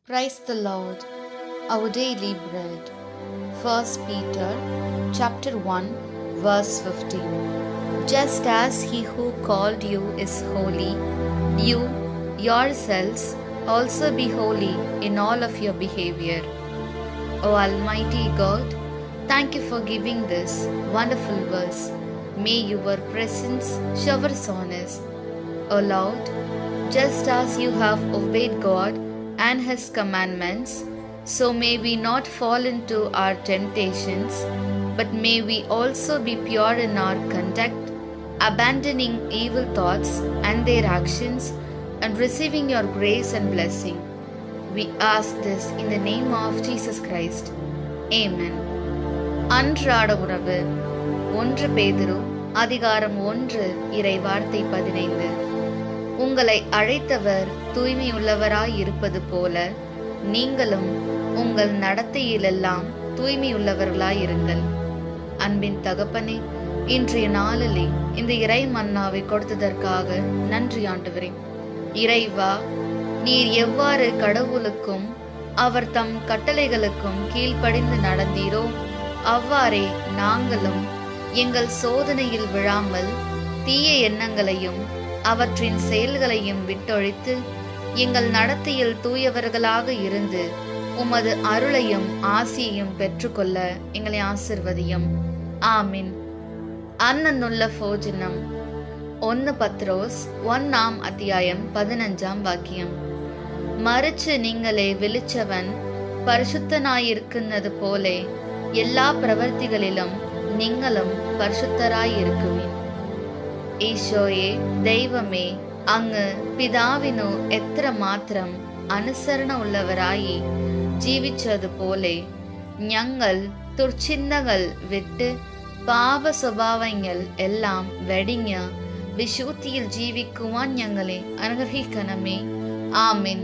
Praise the Lord, our daily bread. 1 Peter chapter 1 verse 15. Just as he who called you is holy, you yourselves also be holy in all of your behavior. O Almighty God, thank you for giving this wonderful verse. May your presence showers on us. O Lord, just as you have obeyed God and His commandments, so may we not fall into our temptations, but may we also be pure in our conduct, abandoning evil thoughts and their actions, and receiving your grace and blessing. We ask this in the name of Jesus Christ. Amen. அன்றாட உணவு 1 பேதுரு அதிகாரம் 1 இறை வார்த்தை 15. உங்களை அழைத்தவர் தூய்மையுள்ளவராய் இருப்பது போல நீங்களும் உங்கள் நடத்தையிலெல்லாம் தூய்மையுள்ளவர்களாய் இருங்கள். அன்பின் தகப்பனே, இன்றைய நாளிலே இந்த இறை மன்னாவை கொடுத்ததற்காக நன்றி ஆண்டவரே. இறைவா, நீர் எவ்வாறு கடவுளுக்கும் அவர் தம் கட்டளைகளுக்கும் கீழ்ப்படிந்து நடந்தீரோ அவ்வாறே நாங்களும் எங்கள் சோதனையில் விழாமல் தீய எண்ணங்களையும் அவற்றின் செயல்களையும் விட்டொழித்து எங்கள் நடத்தையில் தூயவர்களாக இருந்து உமது அருளையும் ஆசியையும் பெற்றுக்கொள்ள எங்களை ஆசிர்வதியும். ஆமீன். அன்னன்னுள்ள போஜனம் 1 பத்ரோஸ் 1 அத்தியாயம் 15 வாக்கியம். மறிச்சு நீங்களே விழிச்சவன் பரிசுத்தனாயிருக்கிறது போலே எல்லா பிரவர்த்திகளிலும் நீங்களும் பரிசுத்தராயிருக்குவீன். ഈശോയെ ദൈവമേ, അങ്ങ് പിതാവിനു എത്ര മാത്രം അനുസരണ ഉള്ളവരായി ജീവിച്ചതുപോലെ ഞങ്ങൾ ദുർചിന്തകൾ വിട്ട് പാപ സ്വഭാവങ്ങൾ എല്ലാം വെടിഞ്ഞ് വിശുദ്ധിയിൽ ജീവിക്കുവാൻ ഞങ്ങളെ അനുഗ്രഹിക്കണമേ. ആമേൻ.